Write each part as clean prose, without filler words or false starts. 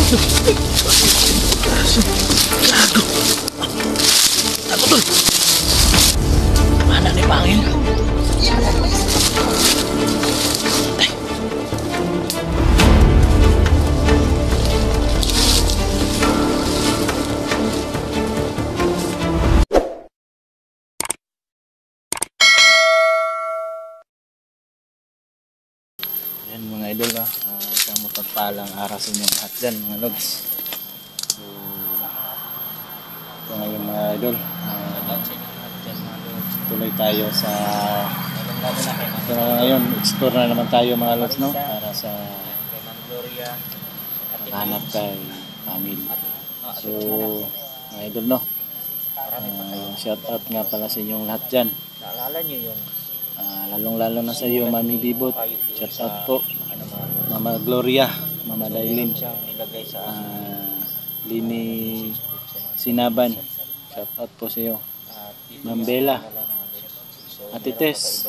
Ako tol. Mana ni Pangil? Yan mga idol, isang mapagpalang araw sa inyong lahat dyan mga lods. So, ito ngayon mga idol, tuloy tayo sa ito ngayon, explore na naman tayo mga lods, no? Para sa hanap kay family. So mga idol, no? Shout out nga pala sa inyong lahat dyan. Naalala nyo yung Lalong-lalo na sa iyo, Mami Bibot. Shout out po. Mama Gloria, Mama Dailin, nilagay sa Lini Sinaban. Shout out po sa iyo. Ma'am Bella, Ate Tess,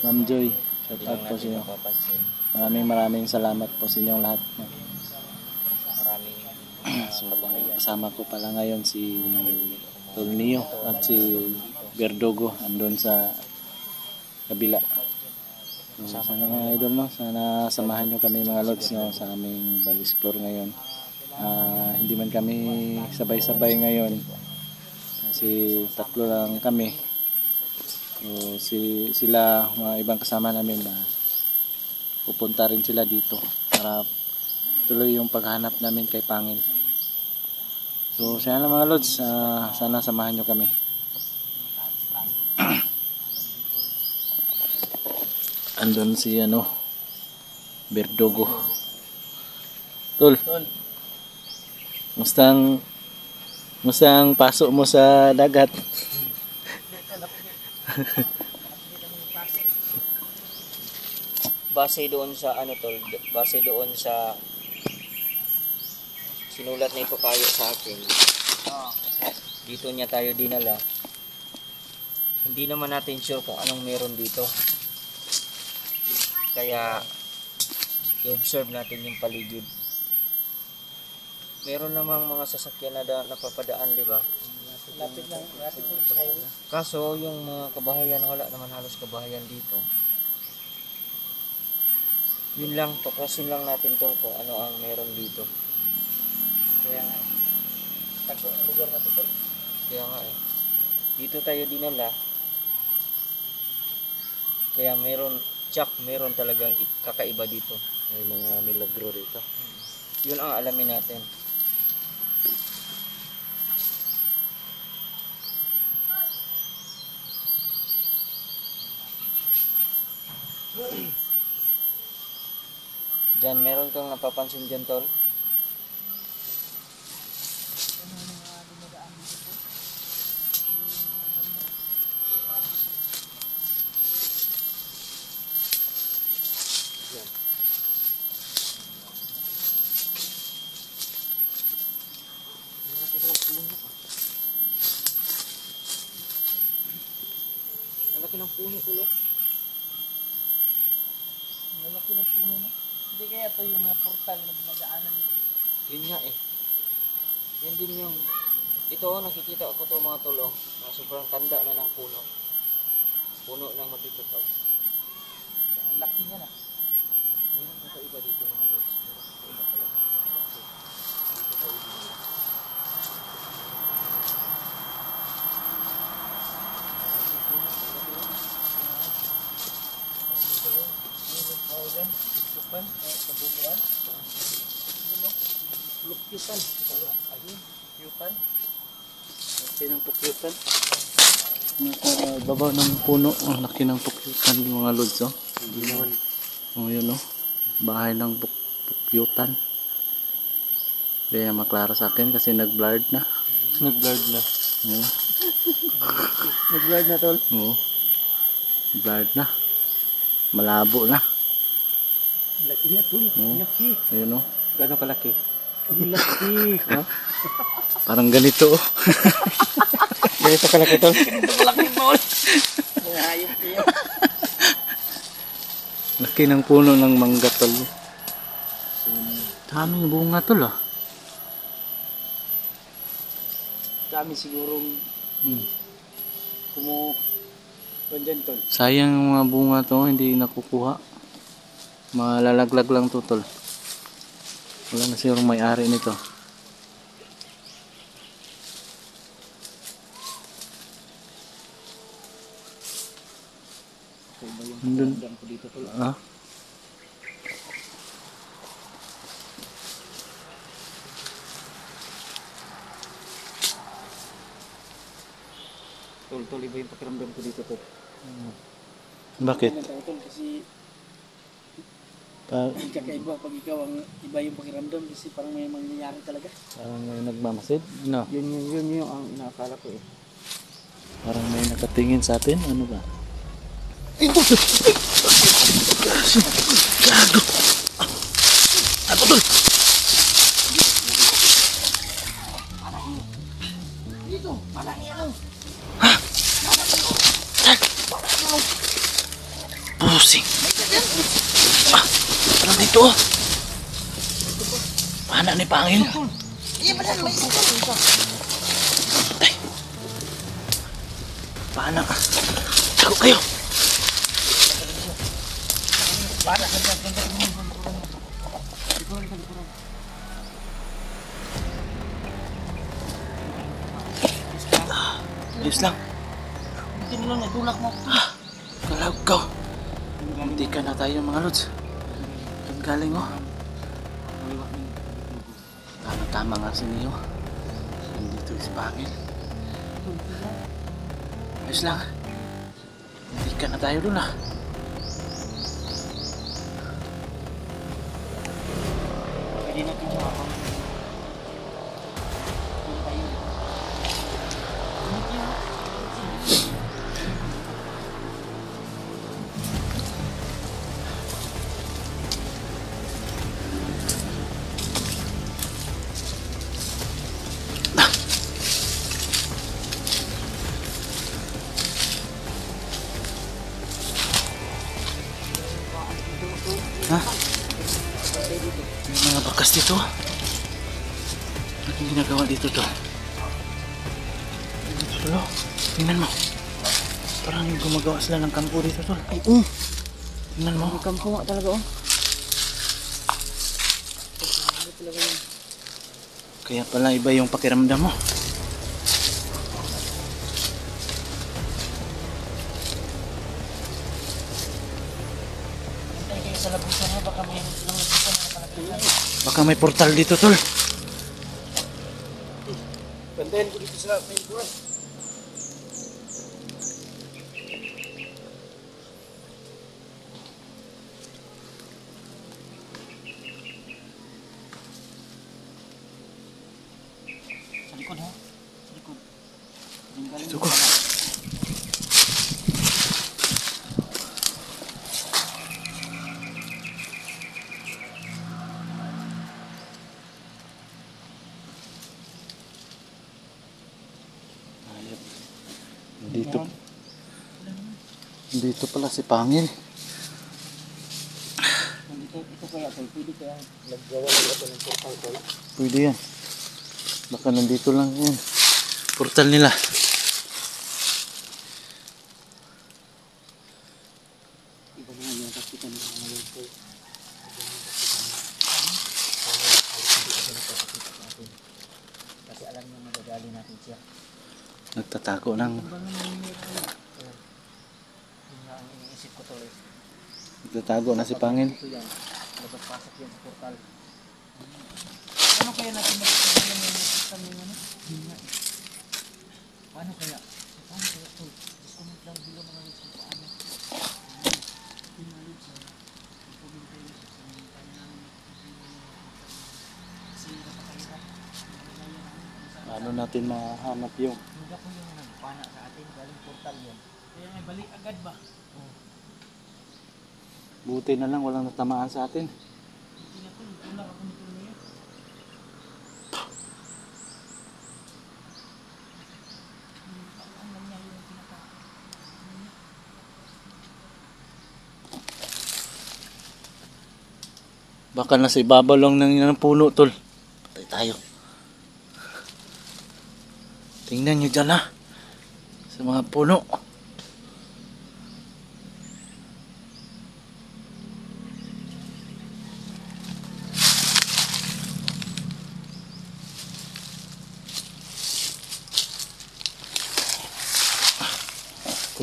Ma'am Joy. Shout out po sa iyo. Maraming salamat po sa inyong lahat. So, kasama ko pala ngayon si Tolnio at si Verdugo andun sa kabila. So, sana mga idol, no? Sana samahan nyo kami mga lods, no? Sa aming bag-explore ngayon. Hindi man kami sabay-sabay ngayon kasi tatlo lang kami. So, sila mga ibang kasama namin na pupunta rin sila dito para tuloy yung paghanap namin kay Pangil. So sana mga lods, sana samahan nyo kami. Andun si Verdugo. Tol, mustang pasok mo sa dagat? base doon sa base doon sa sinulat na ito kayo sa akin. Dito niya tayo dinala. Hindi naman natin sure kung anong meron dito. Kaya i-observe natin yung paligid. Meron namang mga sasakyan na napapadaan, di ba? Lapit lang sa highway. Kaso yung mga kabahayan, wala naman halos kabahayan dito. Yun lang, tuklasin lang natin kung ano ang meron dito. Kaya nga, tago ang lugar na ito. Kaya nga dito tayo dinala. Kaya meron talagang kakaiba dito. May mga milagro dito. Yun ang alamin natin. Diyan, meron kang napapansin dyan, tol? Malaki ng puno tulo. Malaki ng puno na. Hindi kaya ito yung mga portal na dinadaanan. Yun nga Yan din yung ito nakikita ko to mga tulo. Sobrang tanda na ng puno. Puno ng mabitutaw. Ang laki niya na. Meron na iba dito mga lods. Meron na iba talaga. Dito tayo dito. Pukyutan, kabubuan. Pukyutan. Ayun, pukyutan. Laki ng pukyutan. Nasa baba ng puno, ang laki ng pukyutan mga lods, oh. Yun, oh. Bahay ng pukyutan. Kaya maklaro sa akin kasi nag-blurred na. Nag-blurred na. Oo. Nag-blurred na, tol? Oo. Blurred na. Malabo na. Laki nga, tol. Laki. Ayun, oh. Gano'ng kalaki? Ang laki. Parang ganito, oh. Ganito kalaki, tol? Ganito kalaki, tol. Ayun, Laki ng puno ng mangga, tol. Daming bunga tol ah. Dami sigurong dyan tol. Sayang yung mga bunga to, hindi nakukuha. Malalaglag lang to tol. Wala na sigurong may-ari nito. Nandun. Ko dito tol. Ah? Tol, iba yung pakiramdam ko dito tol. Bakit? Tol, kasi Pa kakaiba pag ikaw ang iba yung pakiramdam kasi parang may mangyayari talaga. parang may nagmamasid? Ano? Yun yung ang inaakala ko eh. Parang may nakatingin sa atin? Ano ba? Gago! Ako tol! Dito, parang yan. Pusing! Ah! Parang dito oh! Pana ni Pangil! Iya ba may isa. Tay! Pana! Tago kayo! Para sa Ayos lang! Hindi nila natulak mo. Kalagaw! Hindi ka na tayo mga lods. Saan galing oh? Tama nga si Neo. Nandito si Pangil. Ayos lang. Hindi ka na tayo dun ah. Pwede natin siya kapag Ha? May mga bakas dito. Anong ginagawa dito to? Tolo, tingnan mo. Parang gumagawa sila ng kampo dito tol. Ay, Tingnan mo. may kampo nga talaga oh. Kaya pala iba yung pakiramdam mo. Hintay kayo sa labusan ha, baka may silang labusan na palagyan. Baka may portal dito tol. Bantayan ko dito sa main door. Sa likod ha? Sa likod. Dito ko. Dito. Dito pala si Pangil. Ito kaya tol, pwede kaya naggawa nila ito ng portal tol. Pwede yan. Baka nandito lang yan. Portal nila. Iba na nga yung kapitan ng mga ngayon tol. Kasi alam niya magagali natin siya. Nagtatago ng Yun nga ang iniisip ko tol eh. nagtatago na si Pangil. Ito yan, labas-pasok yan sa portal. Ano kaya natin magpapagalan yung portal yung ano? Yun nga eh. Paano kaya? Paano kaya tol? Comment lang bilo mga lids kung paano. Yun nga lids ha. I-comment kayo lids sa mga paano namin kasi napakahirap. Paano natin mahanap yung Hindi ko yung nagpana sa atin galing portal yan. Kaya may balik agad ba? Oo. buti na lang walang natamaan sa atin. Hindi na to, tulak ako nito niya. Ang nangyari yung pinaka. Baka nasa ibabaw lang ng puno, tol. Patay tayo. Tingnan nyo dyan, ha. Sa mga puno.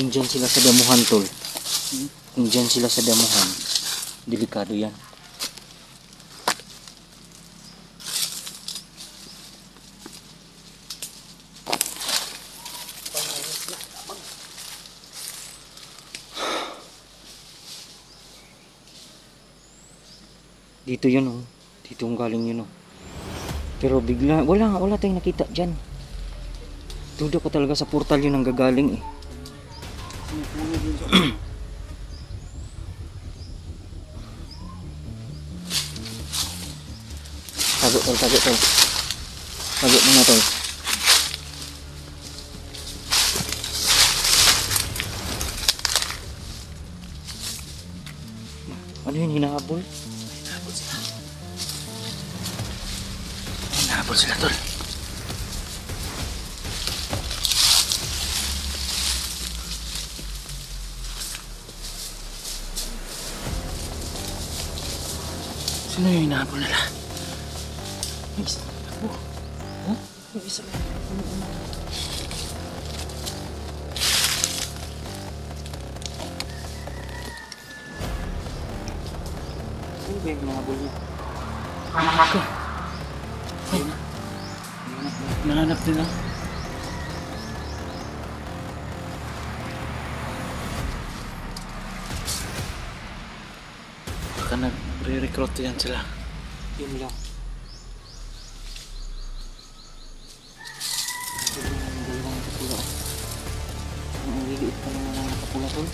Kung dyan sila sa damuhan, tol. Kung dyan sila sa damuhan, delikado yan. Dito yun, oh. Dito ang galing yun, oh. Pero bigla, wala tayong nakita dyan. Duda ko talaga sa portal yun ang gagaling, eh. Tago, tol. Tago muna, tol. Ano yun, hinahabol? Hinahabol sila, tol. Sino yung hinahabol nila? Oh? Yung isa lang. Ano ba yung hinahabol niya? Ako. Nahanap nila. Baka nagre-recruit yan sila. Yun lang. Ang liliit pa naman ang nakapula, tol.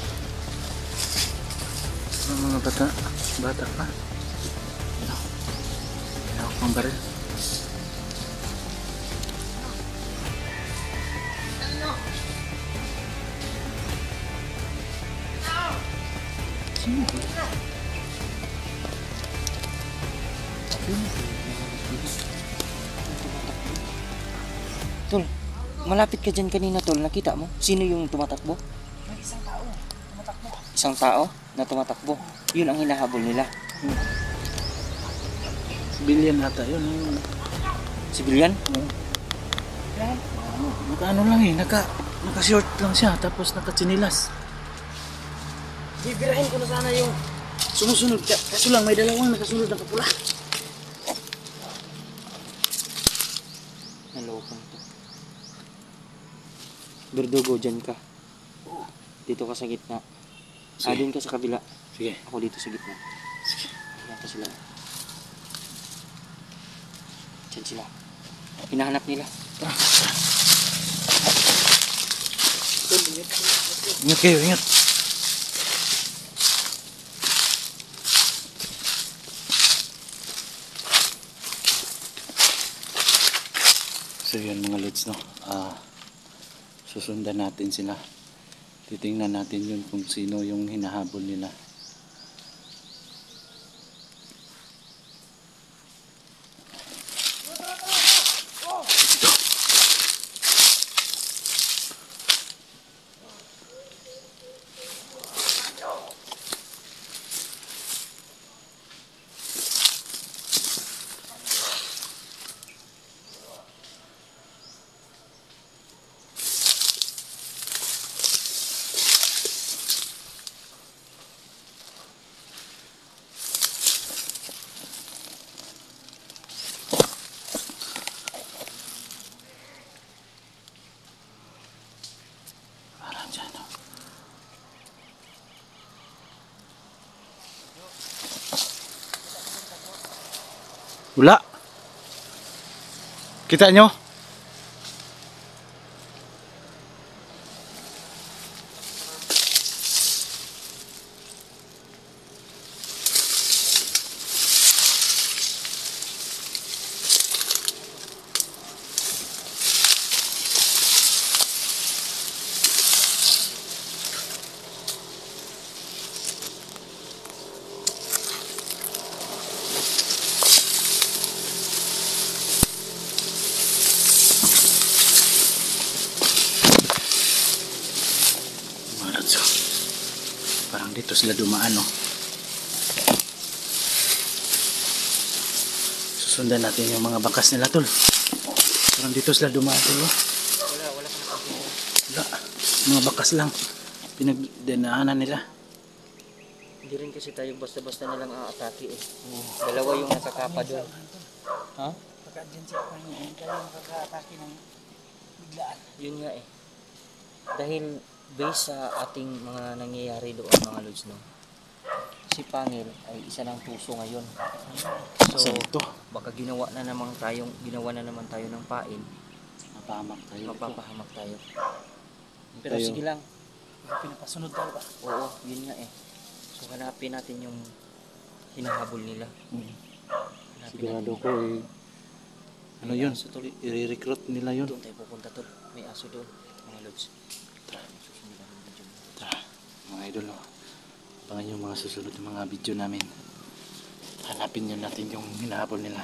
Ang mga bata pa. Hawak pang baril. Sino ba? Tol, malapit ka dyan kanina, tol. Nakita mo? Sino yung tumatakbo? May isang tao tumatakbo. Isang tao na tumatakbo. Yun ang hinahabol nila. Billion ata yun. Sibilyan? Naka-ano lang eh. Naka-short lang siya. Tapos naka-chinilas. Bibirahin ko na sana yung sumusunod. Kaso lang may dalawang nakasunod na kapula. Nalokong to. Berdugo, dyan ka. Dito ka sa gitna. Sige. Doon ka sa kabila. Sige. Ako dito sa gitna. Sige. Ayan ka sila. Dyan sila. Hinahanap nila. Ingat kayo, ingat. So yun mga lods, no. Susundan natin sila. Titingnan natin yun kung sino yung hinahabol nila. Parang dyan, no. Wala. Kita nyo? sila dumaan, no? Susundan natin yung mga bakas nila, tol. Parang dito sila dumaan, tol, oh. Wala ka nakapagpapalala. Wala. Mga bakas lang. Pinagdanaanan nila. Hindi rin kasi tayo basta-basta nalang aatake eh. Dalawa yung nakakapa doon. Ha? Pagka-agency ako niya, hindi tayo makaka-atake ng biglaan. Yun nga eh. Dahil based sa ating mga nangyayari doon mga lods, no? Si Pangil ay isa ng puso ngayon. So, Sa ito, baka ginawa na naman tayo ng pain, mapahamak tayo. mapapahamak tayo. Pero Tayo. sige lang. Pinapasunod tayo ba? Oo, yun nga eh. So hanapin natin yung hinahabol nila. Hanapin Sigurado natin. ko eh. Ano May yun? aso tol. I-recruit nila yun. Doon tayo pupunta tol. May aso doon. Mga lods. Susunod namin yung video. Tara, mga idol, no? Abangan yung mga susunod na mga video namin. Hanapin nyo natin yung hinahabol nila.